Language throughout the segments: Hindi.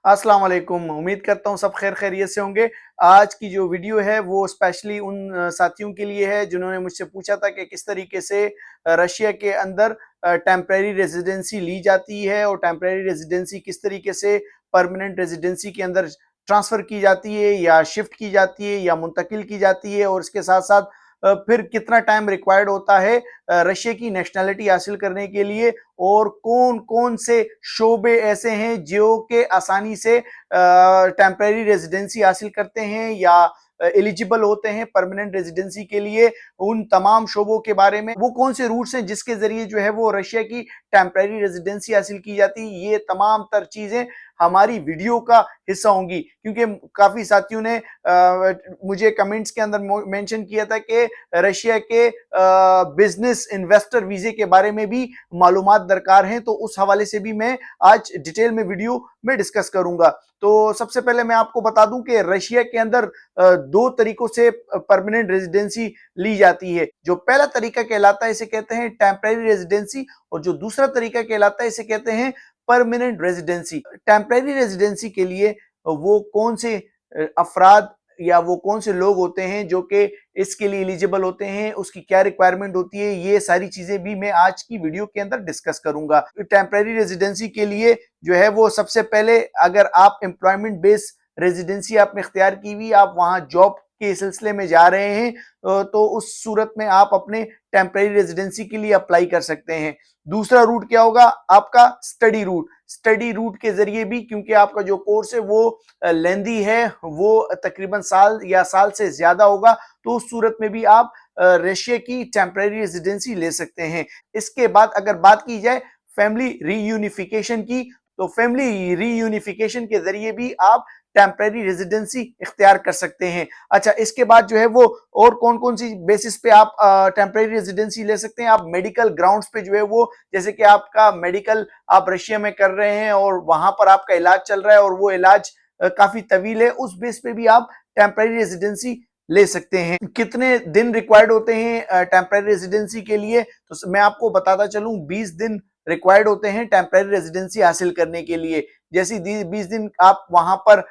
अस्सलाम वालेकुम। उम्मीद करता हूँ सब खैर खैरियत से होंगे। आज की जो वीडियो है वो स्पेशली उन साथियों के लिए है जिन्होंने मुझसे पूछा था कि किस तरीके से रशिया के अंदर टेम्परेरी रेजिडेंसी ली जाती है और टेम्परेरी रेजिडेंसी किस तरीके से परमानेंट रेजिडेंसी के अंदर ट्रांसफ़र की जाती है या शिफ्ट की जाती है या मुंतकिल की जाती है, और इसके साथ-साथ फिर कितना टाइम रिक्वायर्ड होता है रशिया की नेशनैलिटी हासिल करने के लिए, और कौन-कौन से शोबे ऐसे हैं जो कि आसानी से टेम्परेरी रेजिडेंसी हासिल करते हैं या एलिजिबल होते हैं परमानेंट रेजिडेंसी के लिए। उन तमाम शोबों के बारे में, वो कौन से रूट्स हैं जिसके जरिए जो है वो रशिया की टेम्परेरी रेजिडेंसी हासिल की जाती है, ये तमाम तर चीजें हमारी वीडियो का हिस्सा होंगी। क्योंकि काफी साथियों ने मुझे कमेंट्स के अंदर मेंशन किया था कि रशिया के बिजनेस इन्वेस्टर वीजे के बारे में भी मालूमात दरकार हैं, तो उस हवाले से भी मैं आज डिटेल में वीडियो में डिस्कस करूंगा। तो सबसे पहले मैं आपको बता दूं कि रशिया के अंदर दो तरीकों से परमानेंट रेजिडेंसी ली जाती है। जो पहला तरीका कहलाता है इसे कहते हैं टेम्परेरी रेजिडेंसी, और जो दूसरा तरीका कहलाता है इसे कहते हैं परमानेंट रेजिडेंसी। टेम्परेरी रेजिडेंसी के लिए वो कौन से अफराद या वो कौन से लोग होते हैं जो कि इसके लिए एलिजिबल होते हैं, उसकी क्या रिक्वायरमेंट होती है, ये सारी चीजें भी मैं आज की वीडियो के अंदर डिस्कस करूंगा। टेम्परेरी रेजिडेंसी के लिए जो है वो सबसे पहले, अगर आप एम्प्लॉयमेंट बेस्ड रेजिडेंसी आपने इख्तियार की हुई, आप वहां जॉब के सिलसिले में जा रहे हैं, तो उस सूरत में आप अपने टेम्परेरी रेजिडेंसी के लिए अप्लाई कर सकते हैं। दूसरा रूट क्या होगा आपका? Study root. स्टडी रूट के जरिए भी, क्योंकि आपका जो कोर्स है वो लेंदी है, वो तकरीबन साल या साल से ज्यादा होगा, तो उस सूरत में भी आप रशिया की टेम्परेरी रेजिडेंसी ले सकते हैं। इसके बाद अगर बात की जाए फैमिली रीयूनिफिकेशन की, तो फैमिली रीयूनिफिकेशन के जरिए भी आप टेम्परेरी रेजिडेंसी इख्तियार कर सकते हैं। अच्छा, इसके बाद जो है वो और कौन कौन सी बेसिस पे आप टेम्परेरी रेजिडेंसी ले सकते हैं? आप मेडिकल ग्राउंड्स पे जो है वो, जैसे कि आपका मेडिकल आप रशिया में कर रहे हैं और वहां पर आपका इलाज चल रहा है और वो इलाज काफी तवील है, उस बेस पे भी आप टेम्परेरी रेजिडेंसी ले सकते हैं। कितने दिन रिक्वायर्ड होते हैं टेम्परेरी रेजिडेंसी के लिए? तो मैं आपको बताता चलूं, 20 दिन रिक्वायर्ड होते हैं टेम्परेरी रेजिडेंसी हासिल करने के लिए। जैसे 20 दिन आप वहां पर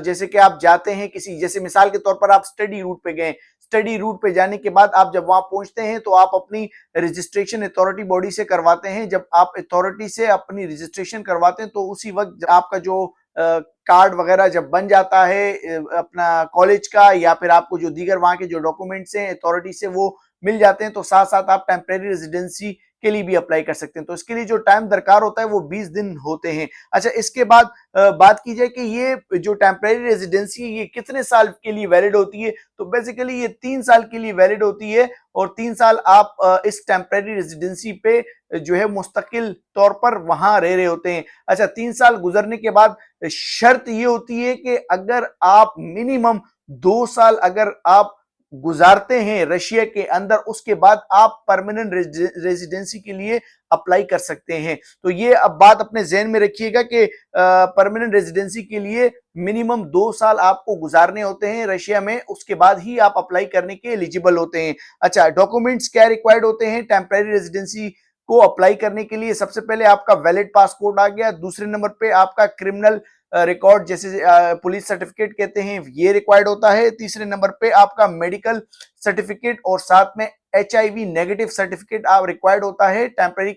जैसे कि आप जाते हैं किसी, जैसे मिसाल के तौर पर आप स्टडी रूट पे गए, स्टडी रूट पे जाने के बाद आप जब वहां पहुंचते हैं तो आप अपनी रजिस्ट्रेशन अथॉरिटी बॉडी से करवाते हैं। जब आप अथॉरिटी से अपनी रजिस्ट्रेशन करवाते हैं तो उसी वक्त आपका जो कार्ड वगैरह जब बन जाता है अपना कॉलेज का, या फिर आपको जो दीगर वहां के जो डॉक्यूमेंट्स हैं अथॉरिटी से वो मिल जाते हैं, तो साथ साथ आप टेम्परेरी रेजिडेंसी के लिए भी अप्लाई कर सकते हैं। तो इसके लिए जो टाइम दरकार होता है वो 20 दिन होते हैं। अच्छा, इसके बाद बात की जाए कि ये जो टेम्परेरी रेजिडेंसी है ये कितने साल के लिए वैलिड होती है, तो बेसिकली ये 3 साल के लिए वैलिड होती है, और 3 साल आप इस टेम्परेरी रेजिडेंसी पे जो है मुस्तकिल तौर पर वहां रह रहे होते हैं। अच्छा, 3 साल गुजरने के बाद शर्त ये होती है कि अगर आप मिनिमम 2 साल अगर आप गुजारते हैं रशिया के अंदर, उसके बाद आप परमानेंट रेजिडेंसी के लिए अप्लाई कर सकते हैं। तो ये अब बात अपने जहन में रखिएगा कि परमानेंट रेजिडेंसी के लिए मिनिमम 2 साल आपको गुजारने होते हैं रशिया में, उसके बाद ही आप अप्लाई करने के एलिजिबल होते हैं। अच्छा, डॉक्यूमेंट्स क्या रिक्वायर्ड होते हैं टेम्परेरी रेजिडेंसी को अप्लाई करने के लिए? सबसे पहले आपका वैलिड पासपोर्ट आ गया, दूसरे नंबर पे आपका क्रिमिनल रिकॉर्ड, जैसे पुलिस सर्टिफिकेट कहते हैं, ये रिक्वायर्ड होता है। तीसरे नंबर पे आपका मेडिकल सर्टिफिकेट और साथ में HIV नेगेटिव सर्टिफिकेट आप रिक्वायर्ड होता है टेम्परेरी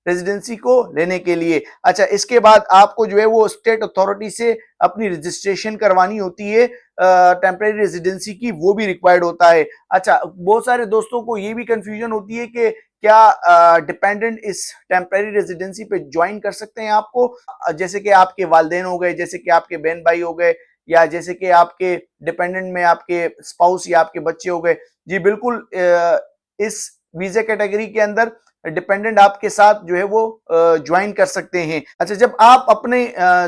रेजिडेंसी को लेने के लिए। अच्छा, इसके बाद आपको जो है वो स्टेट अथॉरिटी से अपनी रजिस्ट्रेशन करवानी होती है टेम्परेरी रेजिडेंसी की, वो भी रिक्वायर्ड होता है। अच्छा, बहुत सारे दोस्तों को ये भी कंफ्यूजन होती है कि क्या डिपेंडेंट इस टेम्परेरी रेजिडेंसी पे ज्वाइन कर सकते हैं आपको? जैसे कि आपके वालिदैन हो गए, जैसे कि आपके बहन भाई हो गए, या जैसे कि आपके डिपेंडेंट में आपके स्पाउस या आपके बच्चे हो गए। जी बिल्कुल, इस वीजा कैटेगरी के अंदर डिपेंडेंट आपके साथ जो है वो ज्वाइन कर सकते हैं। अच्छा, जब आप अपने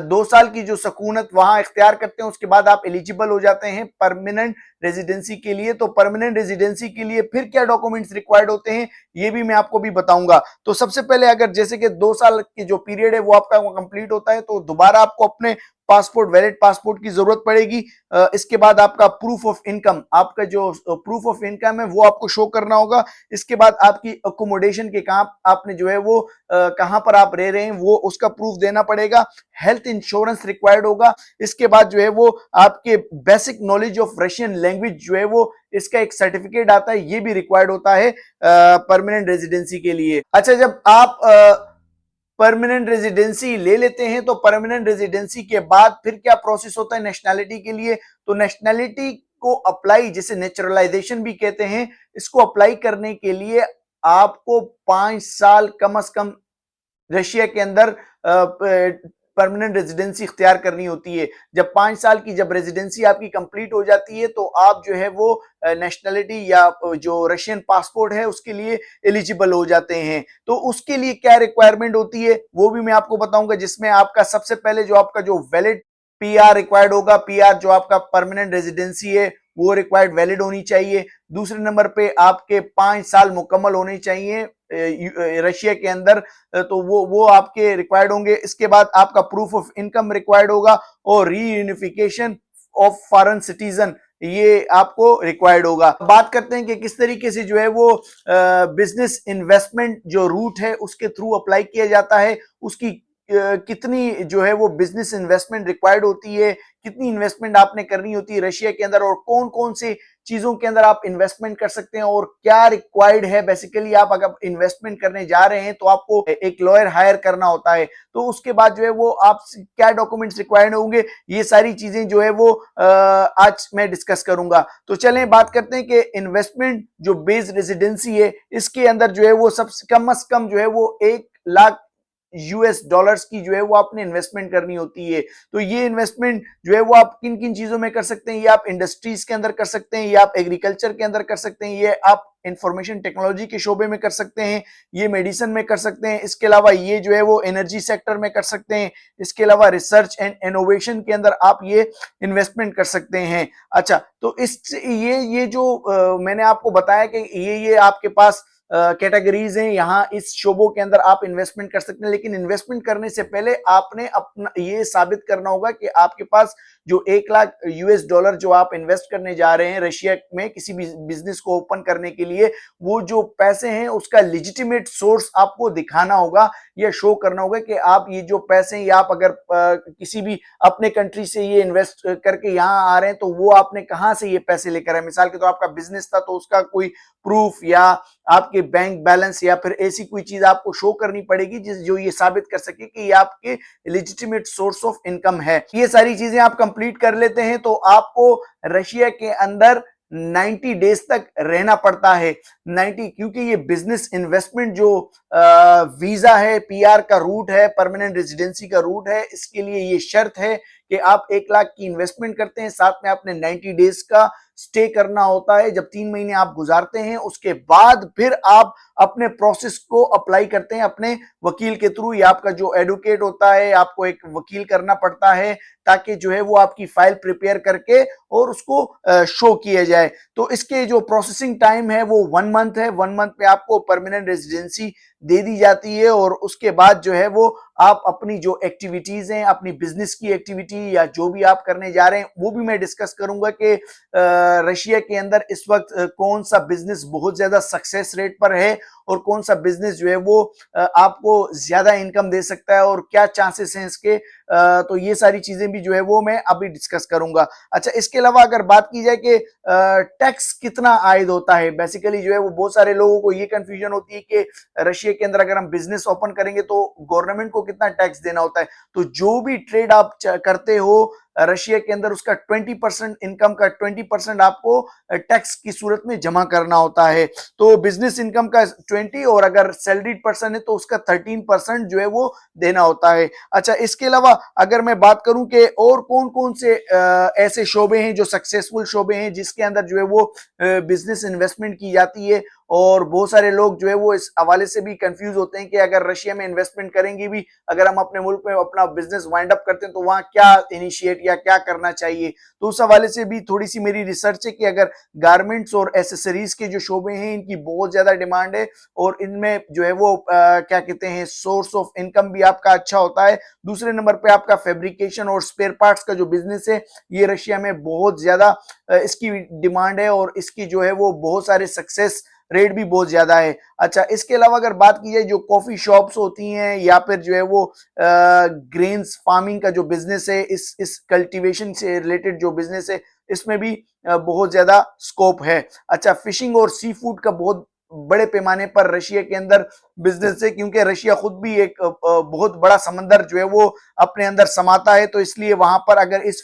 2 साल की जो सकूनत वहां इख्तियार करते हैं, उसके बाद आप एलिजिबल हो जाते हैं परमानेंट रेजिडेंसी के लिए। तो परमानेंट रेजिडेंसी के लिए फिर क्या डॉक्यूमेंट्स रिक्वायर्ड होते हैं, ये भी मैं आपको भी बताऊंगा। तो सबसे पहले, अगर जैसे कि 2 साल की जो पीरियड है वो आपका कंप्लीट होता है, तो दोबारा आपको अपने पासपोर्ट, वैलिड पासपोर्ट की जरूरत पड़ेगी। इसके बाद आपका प्रूफ ऑफ इनकम, आपका जो प्रूफ ऑफ इनकम है वो आपको शो करना होगा। इसके बाद आपकी अकोमोडेशन के काम आपने जो है वो कहां पर आप रह रहे हैं वो उसका प्रूफ देना पड़ेगा। हेल्थ इंश्योरेंस रिक्वायर्ड होगा। इसके बाद जो है वो आपके basic knowledge of Russian language जो है वो इसका एक सर्टिफिकेट आता है, ये भी रिक्वायर्ड होता है परमानेंट रेजिडेंसी के लिए। अच्छा, जब आप परमानेंट रेजिडेंसी ले लेते हैं तो परमानेंट रेजिडेंसी के बाद फिर क्या प्रोसेस होता है नेशनैलिटी के लिए? तो नेशनैलिटी को अप्लाई, जिसे नेचुरलाइजेशन भी कहते हैं, इसको अप्लाई करने के लिए आपको 5 साल कम से कम रशिया के अंदर परमानेंट रेजिडेंसी इख्तियार करनी होती है। जब 5 साल की जब रेजिडेंसी आपकी कंप्लीट हो जाती है तो आप जो है वो नेशनैलिटी या जो रशियन पासपोर्ट है उसके लिए एलिजिबल हो जाते हैं। तो उसके लिए क्या रिक्वायरमेंट होती है वो भी मैं आपको बताऊंगा, जिसमें आपका सबसे पहले जो आपका जो वैलिड पीआर रिक्वायर्ड होगा। पीआर जो आपका परमानेंट रेजिडेंसी है वो रिक्वायर्ड वैलिड होनी चाहिए। दूसरे नंबर पे आपके 5 साल मुकम्मल होने चाहिए रशिया के अंदर, तो वो आपके रिक्वायर्ड होंगे। इसके बाद आपका प्रूफ ऑफ इनकम रिक्वायर्ड होगा और रीयूनिफिकेशन ऑफ फॉरेन सिटीजन ये आपको रिक्वायर्ड होगा। बात करते हैं कि किस तरीके से जो है वो बिजनेस इन्वेस्टमेंट जो रूट है उसके थ्रू अप्लाई किया जाता है, उसकी कितनी जो है वो बिजनेस इन्वेस्टमेंट रिक्वायर्ड होती है, कितनी इन्वेस्टमेंट आपने करनी होती है रशिया के अंदर, और कौन कौन से चीजों के अंदर आप इन्वेस्टमेंट कर सकते हैं और क्या रिक्वायर्ड है। बेसिकली आप अगर इन्वेस्टमेंट करने जा रहे हैं तो आपको एक लॉयर हायर करना होता है, तो उसके बाद जो है वो आप क्या डॉक्यूमेंट्स रिक्वायर्ड होंगे, ये सारी चीजें जो है वो आज मैं डिस्कस करूंगा। तो चलें बात करते हैं कि इन्वेस्टमेंट जो बेस्ड रेजिडेंसी है इसके अंदर जो है वो सबसे कम से कम जो है वो 1 लाख यूएस डॉलर्स की जो है वो आपने इन्वेस्टमेंट करनी होती है। तो ये इन्वेस्टमेंट जो है वो आप किन किन चीजों में कर सकते हैं, ये आप इंडस्ट्रीज के अंदर कर सकते हैं, ये आप एग्रीकल्चर के अंदर कर सकते हैं, ये आप इंफॉर्मेशन टेक्नोलॉजी के शोबे में कर सकते हैं, ये मेडिसिन में कर सकते हैं, इसके अलावा ये जो है वो एनर्जी सेक्टर में कर सकते हैं, इसके अलावा रिसर्च एंड इनोवेशन के अंदर आप ये इन्वेस्टमेंट कर सकते हैं। अच्छा, तो इस ये जो मैंने आपको बताया कि ये आपके पास कैटेगरीज हैं, यहाँ इस शोबों के अंदर आप इन्वेस्टमेंट कर सकते हैं। लेकिन इन्वेस्टमेंट करने से पहले आपने अपना ये साबित करना होगा कि आपके पास जो 1 लाख यूएस डॉलर जो आप इन्वेस्ट करने जा रहे हैं रशिया में किसी भी बिजनेस को ओपन करने के लिए, वो जो पैसे हैं उसका लेजिटिमेट सोर्स आपको दिखाना होगा या शो करना होगा कि आप ये जो पैसे हैं, या आप अगर किसी भी अपने कंट्री से ये इन्वेस्ट करके यहाँ आ रहे हैं तो वो आपने कहाँ से ये पैसे लेकर आए। मिसाल के तो आपका बिजनेस था तो उसका कोई प्रूफ या आपके बैंक बैलेंस या फिर ऐसी कोई चीज आपको शो करनी पड़ेगी जो ये साबित कर सके कि ये आपके लेजिटिमेट सोर्स ऑफ इनकम है। ये सारी चीजें आप कंप्लीट कर लेते हैं तो आपको रशिया के अंदर 90 डेज तक रहना पड़ता है। 90, क्योंकि ये बिजनेस इन्वेस्टमेंट जो वीजा है, पीआर का रूट है, परमानेंट रेजिडेंसी का रूट है, इसके लिए ये शर्त है कि आप 1 लाख की इन्वेस्टमेंट करते हैं, साथ में आपने 90 डेज का स्टे करना होता है। जब 3 महीने आप गुजारते हैं उसके बाद फिर आप अपने प्रोसेस को अप्लाई करते हैं अपने वकील के थ्रू, या आपका जो एडवोकेट होता है आपको एक वकील करना पड़ता है ताकि जो है वो आपकी फाइल प्रिपेयर करके और उसको शो किया जाए। तो इसके जो प्रोसेसिंग टाइम है वो 1 मंथ है। 1 मंथ पे आपको परमानेंट रेजिडेंसी दे दी जाती है और उसके बाद जो है वो आप अपनी जो एक्टिविटीज हैं, अपनी बिजनेस की एक्टिविटी या जो भी आप करने जा रहे हैं वो भी मैं डिस्कस करूंगा कि रशिया के अंदर इस वक्त कौन सा बिजनेस बहुत ज्यादा सक्सेस रेट पर है और कौन सा बिजनेस जो है वो आपको ज्यादा इनकम दे सकता है और क्या चांसेस हैं इसके। तो ये सारी चीजें भी जो है वो मैं अभी डिस्कस करूंगा। अच्छा, इसके अलावा अगर बात की जाए कि टैक्स कितना आयद होता है, बेसिकली जो है वो बहुत सारे लोगों को ये कंफ्यूजन होती है कि रशिया के अंदर अगर हम बिजनेस ओपन करेंगे तो गवर्नमेंट को कितना टैक्स देना होता है। तो जो भी ट्रेड आप करते हो रशिया के अंदर उसका 20% इनकम का 20% आपको टैक्स की सूरत में जमा करना होता है। तो बिजनेस इनकम का 20 और अगर सैलरीड पर्सन है तो उसका 13% जो है वो देना होता है। अच्छा, इसके अलावा अगर मैं बात करूं कि और कौन कौन से ऐसे शोबे हैं जो सक्सेसफुल शोबे हैं जिसके अंदर जो है वो बिजनेस इन्वेस्टमेंट की जाती है और बहुत सारे लोग जो है वो इस हवाले से भी कंफ्यूज होते हैं कि अगर रशिया में इन्वेस्टमेंट करेंगे भी, अगर हम अपने मुल्क में अपना बिजनेस वाइंड अप करते हैं तो वहां क्या इनिशिएट या क्या करना चाहिए। तो उस हवाले से भी थोड़ी सी मेरी रिसर्च है कि अगर गारमेंट्स और एसेसरीज के जो शोबे हैं इनकी बहुत ज्यादा डिमांड है और इनमें जो है वो क्या कहते हैं सोर्स ऑफ इनकम भी आपका अच्छा होता है। दूसरे नंबर पे आपका फैब्रिकेशन और स्पेयर पार्ट्स का जो बिजनेस है ये रशिया में बहुत ज्यादा इसकी डिमांड है और इसकी जो है वो बहुत सारे सक्सेस रेट भी बहुत ज्यादा है। अच्छा, इसके अलावा अगर बात की जाए जो कॉफी शॉप्स होती हैं या फिर जो है वो ग्रेन्स फार्मिंग का जो बिजनेस है, इस कल्टीवेशन से रिलेटेड जो बिजनेस है इसमें भी बहुत ज्यादा स्कोप है। अच्छा, फिशिंग और सी फूड का बहुत बड़े पैमाने पर रशिया के अंदर बिजनेस है, क्योंकि रशिया खुद भी एक बहुत बड़ा समंदर जो है वो अपने अंदर समाता है, तो इसलिए वहां पर अगर इस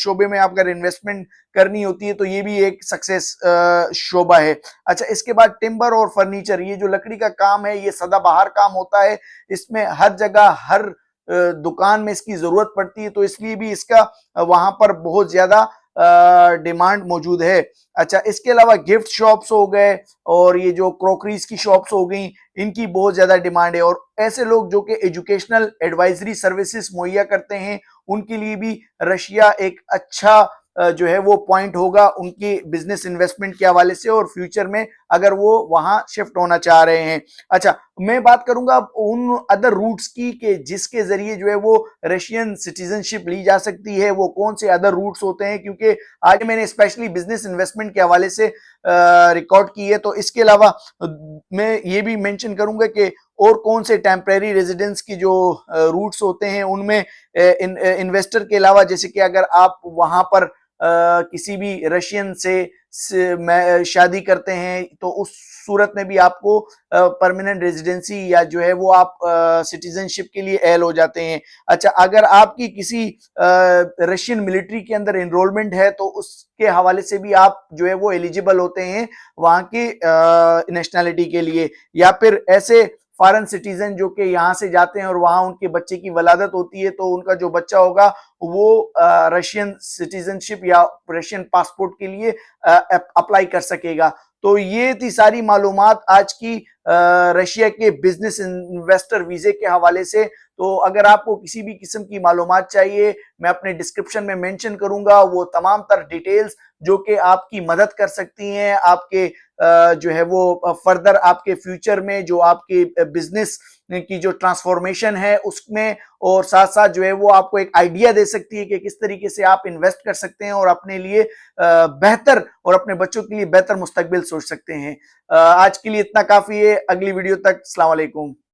शोबे में आप अगर इन्वेस्टमेंट करनी होती है तो ये भी एक सक्सेस शोबा है। अच्छा, इसके बाद टिम्बर और फर्नीचर, ये जो लकड़ी का काम है ये सदाबहार काम होता है, इसमें हर जगह हर दुकान में इसकी जरूरत पड़ती है, तो इसलिए भी इसका वहां पर बहुत ज्यादा डिमांड मौजूद है। अच्छा, इसके अलावा गिफ्ट शॉप्स हो गए और ये जो क्रॉकरीज की शॉप्स हो गई, इनकी बहुत ज्यादा डिमांड है और ऐसे लोग जो कि एजुकेशनल एडवाइजरी सर्विसेज मुहैया करते हैं उनके लिए भी रशिया एक अच्छा जो है वो पॉइंट होगा उनकी बिजनेस इन्वेस्टमेंट के हवाले से और फ्यूचर में अगर वो वहां शिफ्ट होना चाह रहे हैं। अच्छा, मैं बात करूंगा उन अदर रूट्स की कि जिसके जरिए जो है वो रशियन सिटीजनशिप ली जा सकती है, वो कौन से अदर रूट्स होते हैं, क्योंकि आज मैंने स्पेशली बिजनेस इन्वेस्टमेंट के हवाले से रिकॉर्ड की है। तो इसके अलावा मैं ये भी मेंशन करूंगा कि और कौन से टेम्परेरी रेजिडेंस की जो रूट्स होते हैं उनमें इन्वेस्टर के अलावा, जैसे कि अगर आप वहां पर किसी भी रशियन से शादी करते हैं तो उस सूरत में भी आपको परमानेंट रेजिडेंसी या जो है वो आप सिटीजनशिप के लिए एल हो जाते हैं। अच्छा, अगर आपकी किसी रशियन मिलिट्री के अंदर एनरोलमेंट है तो उसके हवाले से भी आप जो है वो एलिजिबल होते हैं वहां की नेशनैलिटी के लिए, या फिर ऐसे फॉरेन सिटीजन जो कि यहाँ से जाते हैं और वहां उनके बच्चे की वलादत होती है तो उनका जो बच्चा होगा वो रशियन सिटीजनशिप या रशियन पासपोर्ट के लिए अप्लाई कर सकेगा। तो ये थी सारी मालूमात आज की रशिया के बिजनेस इन्वेस्टर वीजे के हवाले से। तो अगर आपको किसी भी किस्म की मालूमात चाहिए, मैं अपने डिस्क्रिप्शन में मेंशन करूंगा वो तमाम तर डिटेल्स जो कि आपकी मदद कर सकती हैं आपके जो है वो फर्दर आपके फ्यूचर में जो आपके बिजनेस की जो ट्रांसफॉर्मेशन है उसमें, और साथ साथ जो है वो आपको एक आइडिया दे सकती है कि किस तरीके से आप इन्वेस्ट कर सकते हैं और अपने लिए बेहतर और अपने बच्चों के लिए बेहतर मुस्तकबिल सोच सकते हैं। आज के लिए इतना काफी है, अगली वीडियो तक अस्सलाम वालेकुम।